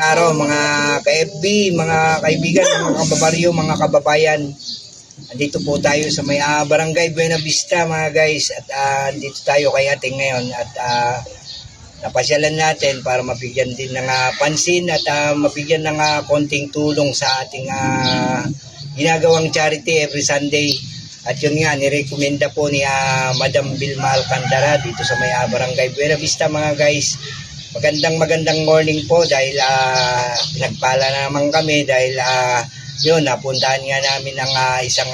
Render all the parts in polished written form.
araw mga ka-FB, mga kaibigan, mga kababaryo, mga kababayan. Andito po tayo sa may Barangay Buena Vista mga guys. At dito tayo kay ating ngayon. At napasyalan natin para mabigyan din ng pansin at mabigyan ng konting tulong sa ating ginagawang charity every Sunday. At yun nga, nirekomenda po ni Madam Vilma Alcantara dito sa may Barangay Buena Vista mga guys. Magandang morning po dahil pinagpala naman kami dahil yun, napuntahan nga namin ang isang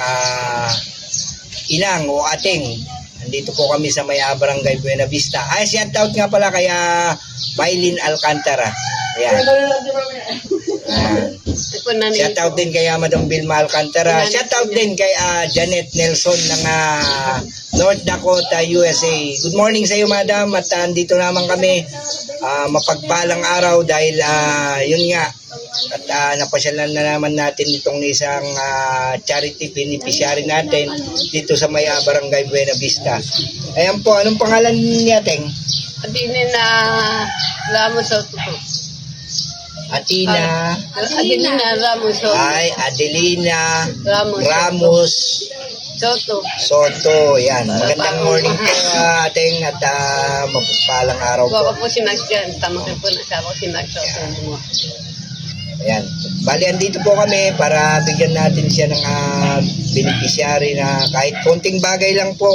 inang o ating. Nandito po kami sa may Barangay Buena Vista. Shout out nga pala kay Maylin Alcantara. Ayan. Shout out din kay Madam Vilma Alcantara. Shout out din kay Janet Nelson ng North Dakota, USA. Good morning sa iyo, Madam. At andito naman kami. Mapagpalang araw dahil yun nga. At napasyalan na naman natin itong isang charity beneficiary natin dito sa may Barangay Buena Vista. Ayan po, anong pangalan niya, Teng? Adelina Ramos Soto. Adelina Ramos Soto. Ay, Adelina Ramos Soto. Yan. Magandang morning po, Ateng, at mapagpalang araw po. Baka po si Max dyan. Tama ka po na siya ako si Max Soto. Ayan. Bali, andito po kami para bigyan natin siya ng beneficiary na kahit konting bagay lang po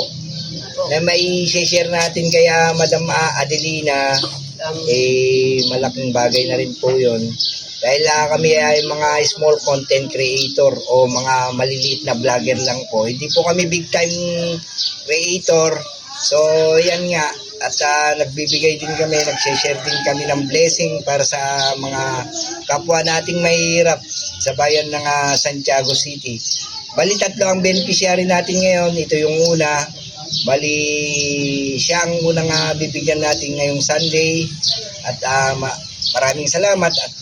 na may share natin kaya Madam Adelina. Malaking bagay na rin po yun. Dahil kami ay mga small content creator o mga maliliit na vlogger lang po. Hindi po kami big time creator. So, yan nga. At nagbibigay din kami, nag-share din kami ng blessing para sa mga kapwa nating mahihirap sa bayan ng Santiago City. Bali, tatlo ang beneficiary natin ngayon. Ito yung una. Bali, siya ang unang bibigyan natin ngayong Sunday. At maraming salamat. At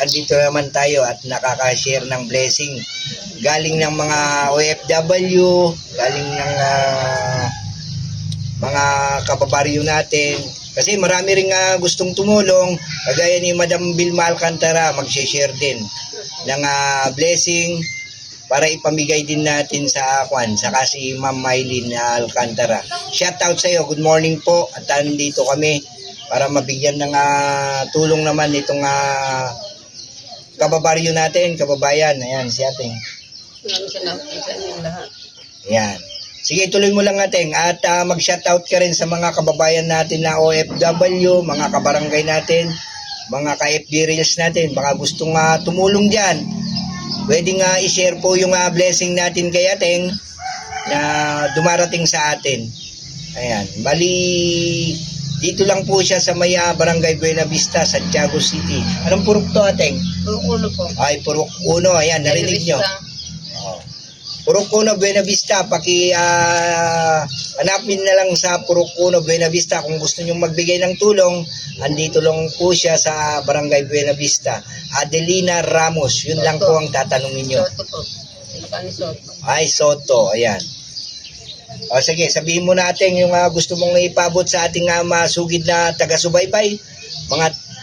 andito naman tayo at nakaka-share ng blessing. Galing ng mga OFW, galing ng mga kababaryo natin. Kasi marami rin gustong tumulong. Kagaya ni Madam Vilma Alcantara, mag-share din ng blessing para ipamigay din natin sa saka si Ma'am Maylin Alcantara. Shout out sa iyo. Good morning po. At nandito kami para mabigyan ng tulong naman itong kababaryo natin, kababayan. Ayan, si Ating. Maraming salamat sa inyong lahat. Ayan. Sige, tuloy mo lang natin. At mag-shoutout ka rin sa mga kababayan natin na OFW, mga kabarangay natin, mga ka-FB Reels natin. Baka gustong tumulong dyan. Pwede nga i-share po yung blessing natin kay Ateng na dumarating sa atin. Ayan. Bali, dito lang po siya sa may Barangay Buena Vista, Santiago City. Anong purok to, Ateng? Purok Uno po. Ay, Purok Uno. Ayan, narinig nyo. Purok Uno, Buena Vista. Hanapin na lang sa Purok Uno, Buena Vista. Kung gusto nyo magbigay ng tulong, andito lang po siya sa Barangay Buena Vista. Adelina Ramos. Yun Soto lang po ang tatanungin nyo. Soto po. Soto. Ay, Soto. Ayan. O sige, sabihin mo natin yung gusto mong ipabot sa ating masugid na taga-subaybay.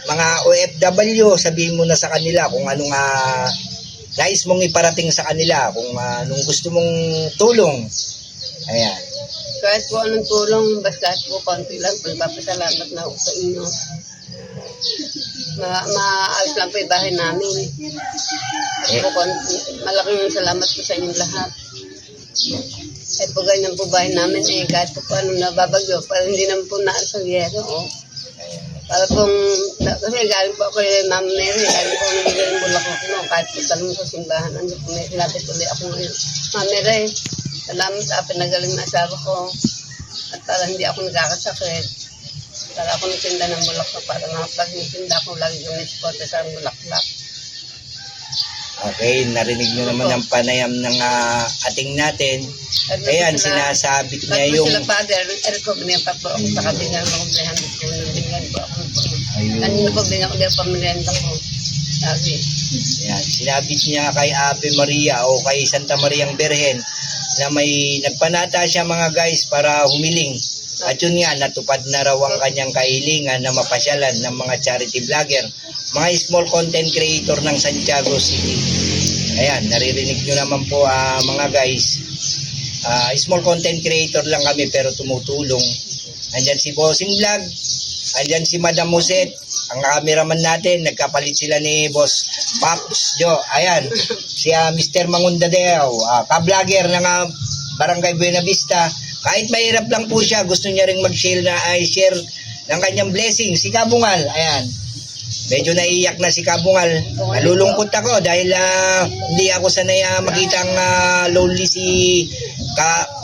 Mga OFW, sabihin mo na sa kanila kung anong nais mong iparating sa kanila, kung anong gusto mong tulong. Ayan. Kahit po anong tulong, basta po konti lang, pagpapasalamat na ako sa inyo. Maayos lang po yung bahay namin. At po, malaking salamat po sa inyong lahat. Kahit po ganyan po bahay namin, kahit po anong nababagyo, parang hindi naman po naalis ang yero. Para pong, kasi galing po ako kay Ma'am Mary, galing po ng galing Bulacan ko, kahit po talong sa simbahan, andun po may sinabi tuloy ako ngayon. Ma'am Mary, salamat sa pinagaling na asawa ko, at para hindi ako nagkakasakit, para ako nagtinda ng bulaklak, para pag nagtinda ako, lagi kong nagsuporta sa bulaklak. Okay, narinig nyo naman ang panayam ng ating natin. Ayan, sinasabit niya yung... Sila Father, Erico, binigyan pa po ako sa kabingan ng 300 po, binigyan po ako po. Kanina po, binigyan ko din pamilenta ko. Sabi. Ayan, sinabit niya kay Ave Maria o kay Santa Mariang Birhen na may nagpanata siya mga guys para humiling At yun nga, natupad na raw ang kanyang kahilingan na mapasyalan ng mga charity vlogger, mga small content creator ng Santiago City. Ayan, naririnig nyo naman po mga guys. Small content creator lang kami pero tumutulong. Andyan si Bossing Vlog, andyan si Madam Muset, ang cameraman natin, nagkapalit sila ni Boss Paps Jo. Ayan, si Mr. Mangundadeo, ka-vlogger ng Barangay Buena Vista. Kahit mahirap lang po siya, gusto niya ring mag-share share ng kanyang blessing. Si Kabungal, ayan. Medyo naiiyak na si Kabungal. Nalulungkot ako dahil hindi ako sanay makitang lonely si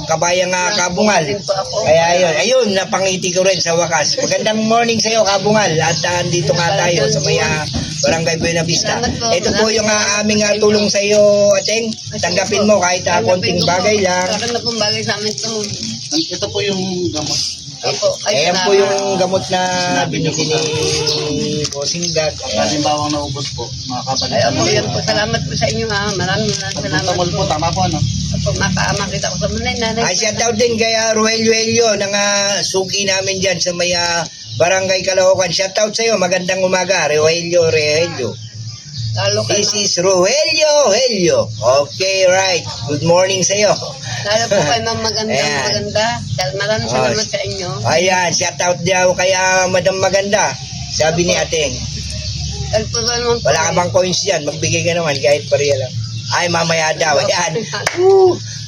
kabayang Kabungal. Kaya ayun, napangiti ko rin sa wakas. Magandang morning sa iyo, Kabungal. At andito nga tayo sa may Barangay Buena Vista. Ito po yung aming tulong sa iyo, Ateng. Tanggapin mo kahit konting bagay lang. Karoon na pong bagay sa amin ito. Ito po yung gamot. Ayan po yung gamot na binili ni Bossing Vlog. Halimbawang naubos po, mga kapatid. Ay, ako yan po. Salamat po sa inyo ha. Maraming salamat Pagpuntamol po, tama po ano? Opo, makita ko sa nanay. Ay, shout out din kay Ruelio ng suki namin dyan sa may Barangay Caloocan. Shout out sa iyo. Magandang umaga, Ruelio. Lalo kayo. This is Ruelio. Okay, right. Good morning sa iyo. Lalo po kayo maganda. Ayan. Maraming salamat sa inyo. Ayan, shout out daw kay Madam Maganda. Sabi ni Ateng. Dahil po ba naman po. Wala ka bang coins dyan? Magbigay ka naman kahit pariya lang. Ay, mamaya daw. Ayan.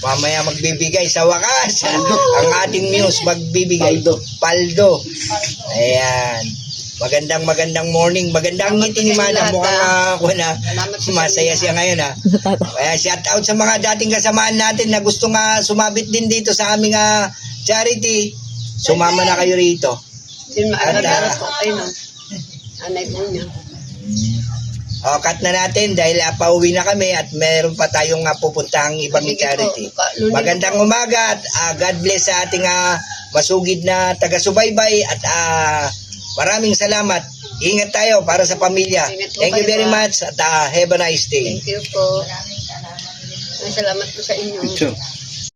Mamaya magbibigay sa wakas. Ang ating news magbibigay. Paldo. Ayan. Magandang morning. Magandang ngiti ni Madam. Mukhang masaya siya ngayon Kaya shout out sa mga dating kasamaan natin na gusto sumabit din dito sa aming charity. Sumama na kayo rito. Yun, maararat po kayo no. Anay po niya. Cut na natin dahil pauwi na kami at meron pa tayong pupuntahang ibang charity. Magandang umaga at God bless sa ating masugid na taga-subaybay at maraming salamat. Ingat tayo para sa pamilya. Thank you very much at have a nice day. Thank you po. Salamat po sa inyo.